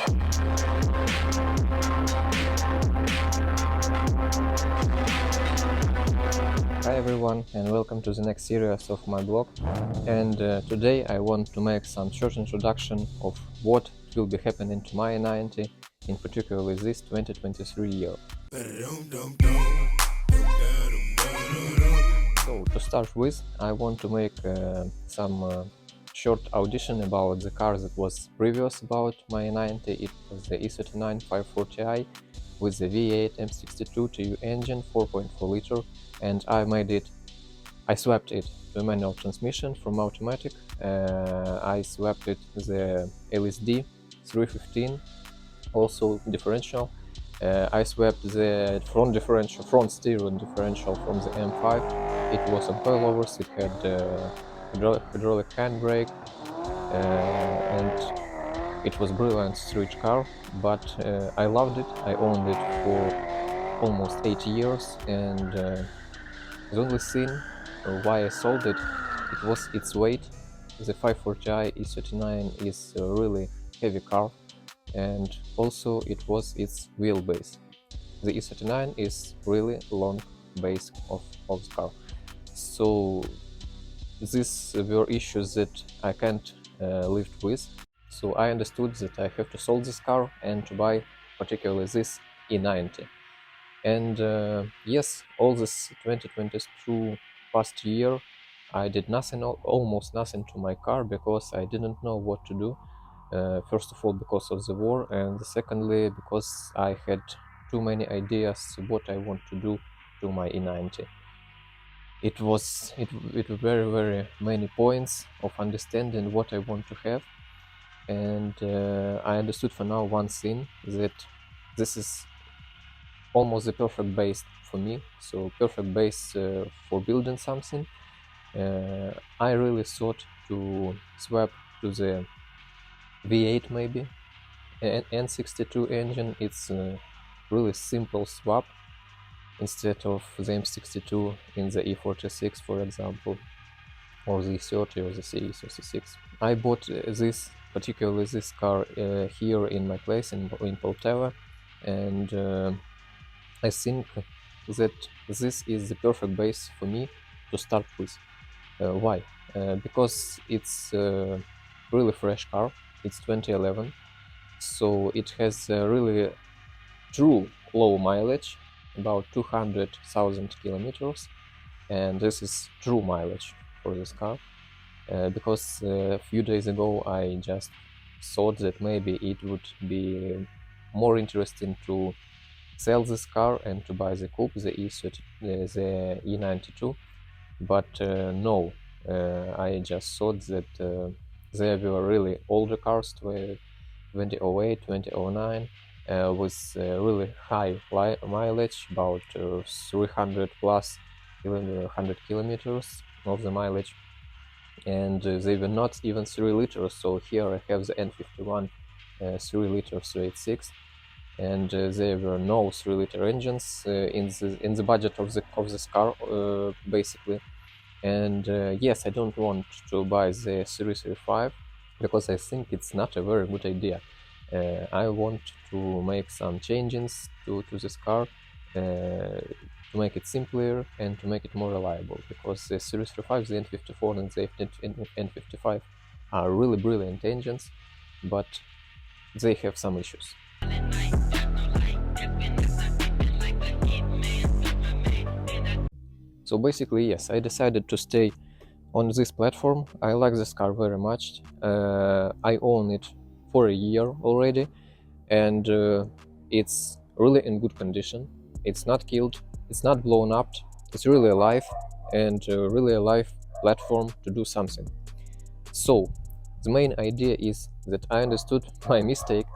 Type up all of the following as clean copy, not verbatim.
Hi everyone, and welcome to the next series of my blog. And today I want to make some short introduction of what will be happening to my E90 in particular this 2023 year. So to start with, I want to make some short audition about the car that was previous about my E90. It was the E39 540i with the V8 M62 TU engine, 4.4 liter, and I swapped it to a manual transmission from automatic. I swapped it the LSD 315, also differential. I swapped the front stereo differential from the M5. It was on coilovers, it had hydraulic handbrake, and it was brilliant street car, but I loved it. I owned it for almost 8 years, and the only thing why I sold it was its weight. The 540i E39 is a really heavy car, and also it was its wheelbase. The E39 is really long base of the car. So these were issues that I can't live with. So I understood that I have to sold this car and to buy particularly this E90. And yes, all this 2022 past year I did nothing, almost nothing to my car, because I didn't know what to do. First of all because of the war, and secondly because I had too many ideas what I want to do to my E90. It were very many points of understanding what I want to have, and I understood for now one thing, that this is almost the perfect base for me, so perfect base for building something. I really thought to swap to the V8 maybe, N62 engine. It's a really simple swap instead of the M62 in the E46, for example, or the E30 or the CE36. I bought particularly this car here in my place in Poltava, and I think that this is the perfect base for me to start with. Why? Because it's a really fresh car. It's 2011, so it has a really true low mileage, about 200,000 kilometers, and this is true mileage for this car, because a few days ago I just thought that maybe it would be more interesting to sell this car and to buy the coupe, the E92, but no, I just thought that they were really older cars, 2008, 2009, with really high mileage, about 300 plus 100 kilometers of the mileage, and they were not even 3 liters. So here I have the N51 3 liter 386, and there were no 3 liter engines in the budget of this car, basically. And yes, I don't want to buy the 335 because I think it's not a very good idea. I want to make some changes to this car, to make it simpler and to make it more reliable, because the Series 35, the N54 and the N55 are really brilliant engines, but they have some issues. So basically, yes, I decided to stay on this platform. I like this car very much. I own it for a year already, and it's really in good condition. It's not killed, it's not blown up, it's really alive, and really alive platform to do something. So the main idea is that I understood my mistake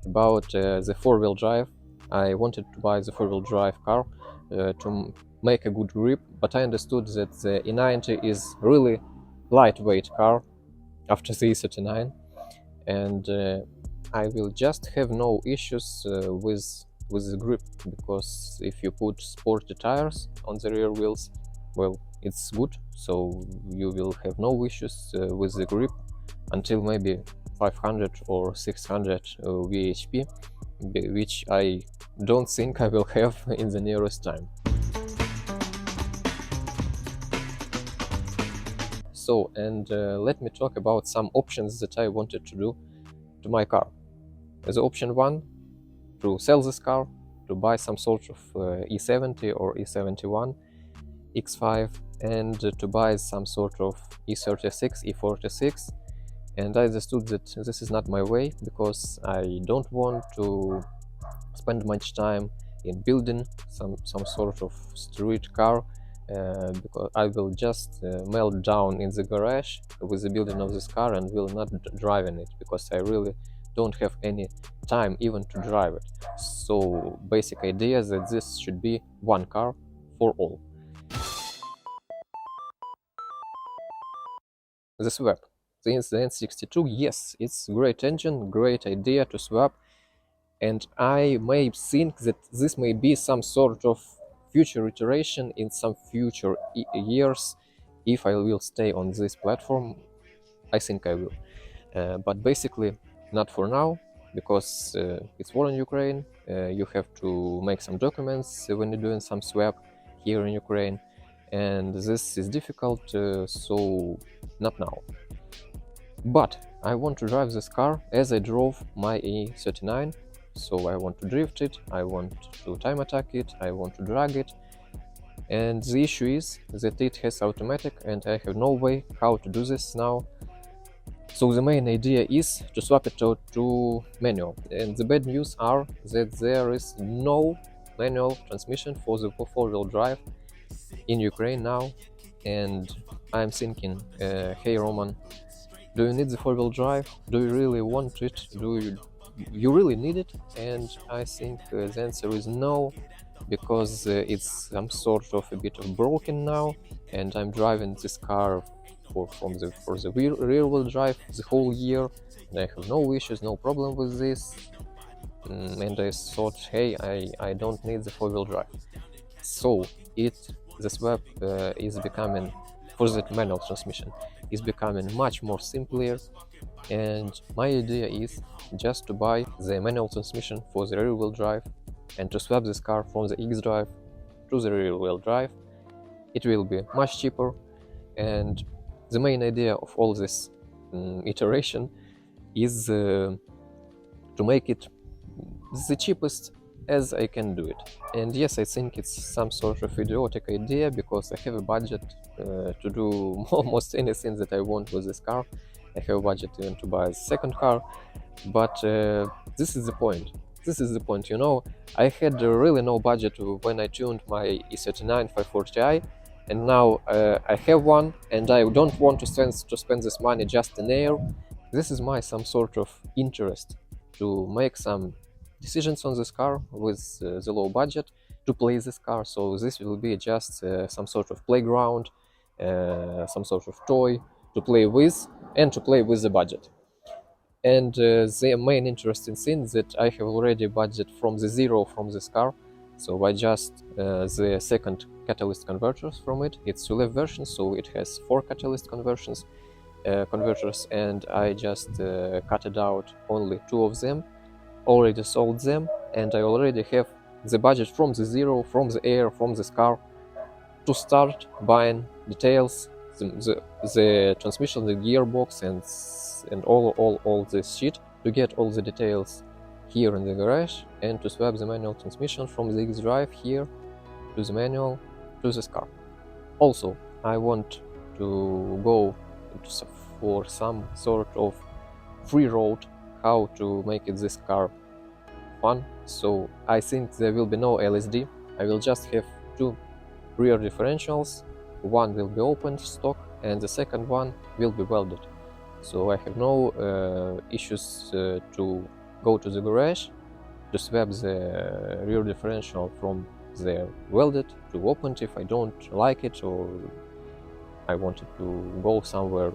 about the four-wheel drive. I wanted to buy the four-wheel drive car to make a good grip, but I understood that the E90 is really lightweight car after the E39, and I will just have no issues with the grip, because if you put sporty tires on the rear wheels, well, it's good, so you will have no issues with the grip until maybe 500 or 600 VHP, which I don't think I will have in the nearest time. So, and let me talk about some options that I wanted to do to my car. As option 1, to sell this car, to buy some sort of E70 or E71 X5, and to buy some sort of E36, E46. And I understood that this is not my way, because I don't want to spend much time in building some sort of street car, because I will just melt down in the garage with the building of this car and will not drive in it, because I really don't have any time even to drive it. So basic idea is that this should be one car for all. The swap. The N62, yes, it's great engine, great idea to swap, and I may think that this may be some sort of future iteration in some future years. If I will stay on this platform, I think I will. But basically, not for now, because it's war in Ukraine. You have to make some documents when you're doing some swap here in Ukraine, and this is difficult, so not now. But I want to drive this car as I drove my E39, so I want to drift it, I want to time attack it, I want to drag it. And the issue is that it has automatic and I have no way how to do this now. So the main idea is to swap it to manual. And the bad news are that there is no manual transmission for the four-wheel drive in Ukraine now. And I'm thinking, hey Roman, do you need the four-wheel drive? Do you really want it? Do you really need it? And I think the answer is no, because it's some sort of a bit of broken now, and I'm driving this car for the rear-wheel drive the whole year, and I have no issues, no problem with this. And I thought, hey, I don't need the four-wheel drive. So the swap is becoming, for that manual transmission, is becoming much more simpler, and my idea is just to buy the manual transmission for the rear-wheel drive and to swap this car from the X-drive to the rear-wheel drive. It will be much cheaper, and the main idea of all this iteration is to make it the cheapest as I can do it. And yes, I think it's some sort of idiotic idea, because I have a budget to do almost anything that I want with this car. I have a budget even to buy a second car, but this is the point. This is the point, you know. I had really no budget when I tuned my E39 540i, and now I have one, and I don't want to spend this money just in air. This is my some sort of interest to make some decisions on this car with the low budget, to play this car. So this will be just some sort of playground, some sort of toy to play with, and to play with the budget. And the main interesting thing that I have already budget from the zero from this car. So I just the second catalyst converters from it. It's SULEV version, so it has 4 catalyst converters, and I just cut it out only 2 of them, already sold them, and I already have the budget from the zero, from the air, from this car, to start buying details, the transmission, the gearbox, and all this shit, to get all the details here in the garage, and to swap the manual transmission from the X-drive here to the manual to this car. Also, I want to go for some sort of free road how to make this car fun. So I think there will be no LSD. I will just have 2 rear differentials. One will be open stock and the second one will be welded. So I have no issues to go to the garage to swap the rear differential from the welded to opened if I don't like it, or I wanted to go somewhere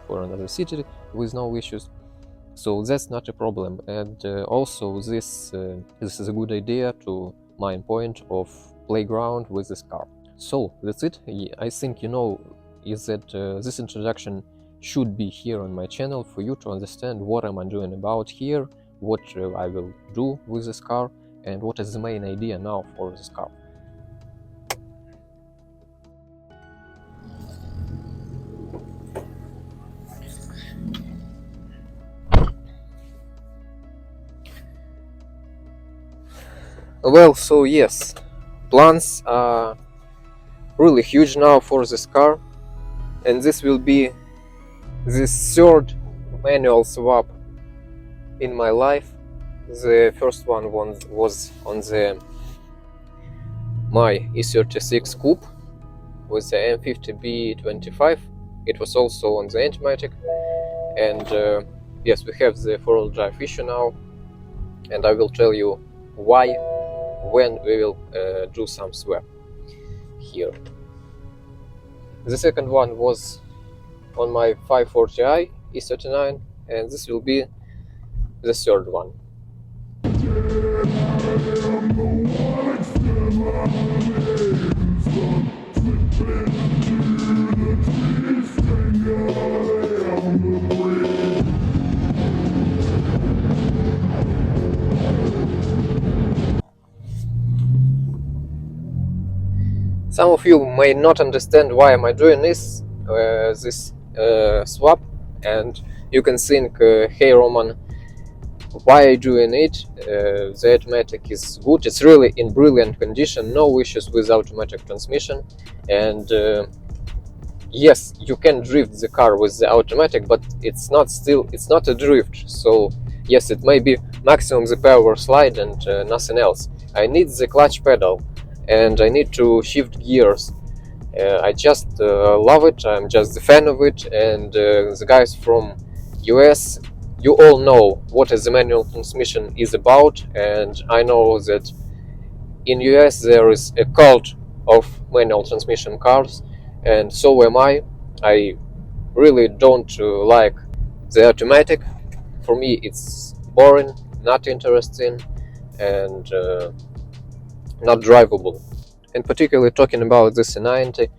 for another city with no issues. So that's not a problem. And also this is a good idea to my point of playground with this car. So that's it. I think you know is that this introduction should be here on my channel for you to understand what am I doing about here, what I will do with this car, and what is the main idea now for this car. Well, so yes, plans are really huge now for this car, and this will be the third manual swap in my life. The first one was on the my E36 Coupe with the M50 B25. It was also on the automatic, and yes, we have the four-wheel drive issue now, and I will tell you why when we will do some swap here. The second one was on my 540i E39, and this will be the third one. Some of you may not understand why am I doing this swap, and you can think, hey Roman, why are you doing it? The automatic is good, it's really in brilliant condition, no issues with automatic transmission, and yes, you can drift the car with the automatic, but it's not a drift. So yes, it may be maximum the power slide and nothing else. I need the clutch pedal, and I need to shift gears. I just love it, I'm just a fan of it, and the guys from US, you all know what is the manual transmission is about, and I know that in US there is a cult of manual transmission cars, and so am I. I really don't like the automatic. For me it's boring, not interesting, and not drivable. And particularly talking about this E90,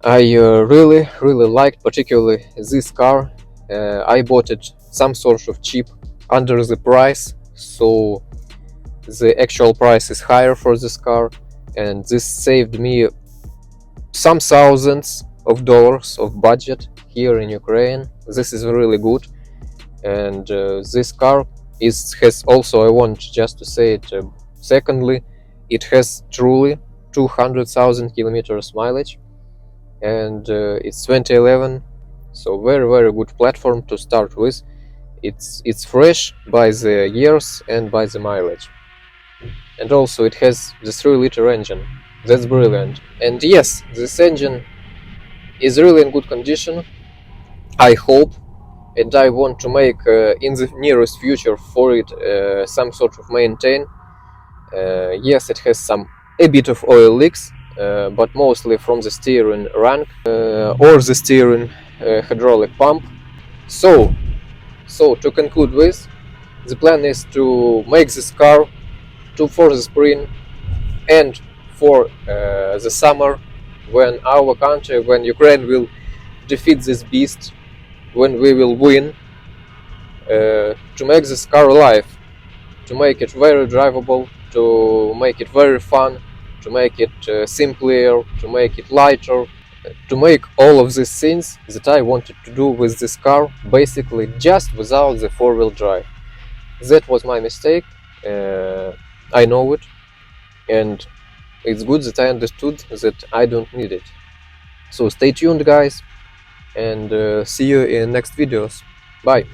I really liked particularly this car. I bought it some sort of cheap under the price, so the actual price is higher for this car, and this saved me some thousands of dollars of budget here in Ukraine. This is really good, and this car has also, I want just to say it, secondly, it has truly 200,000 kilometers mileage, and it's 2011, so very good platform to start with. It's fresh by the years and by the mileage, and also it has the 3-liter engine. That's brilliant. And yes, this engine is really in good condition, I hope, and I want to make in the nearest future for it some sort of maintain. Yes, it has a bit of oil leaks, but mostly from the steering rank or the steering hydraulic pump. So to conclude with, the plan is to make this car for the spring and for the summer, when our country, when Ukraine will defeat this beast, when we will win, to make this car alive, to make it very drivable, to make it very fun, to make it simpler, to make it lighter, to make all of these things that I wanted to do with this car, basically just without the four-wheel drive. That was my mistake, I know it, and it's good that I understood that I don't need it. So stay tuned guys, and see you in next videos. Bye!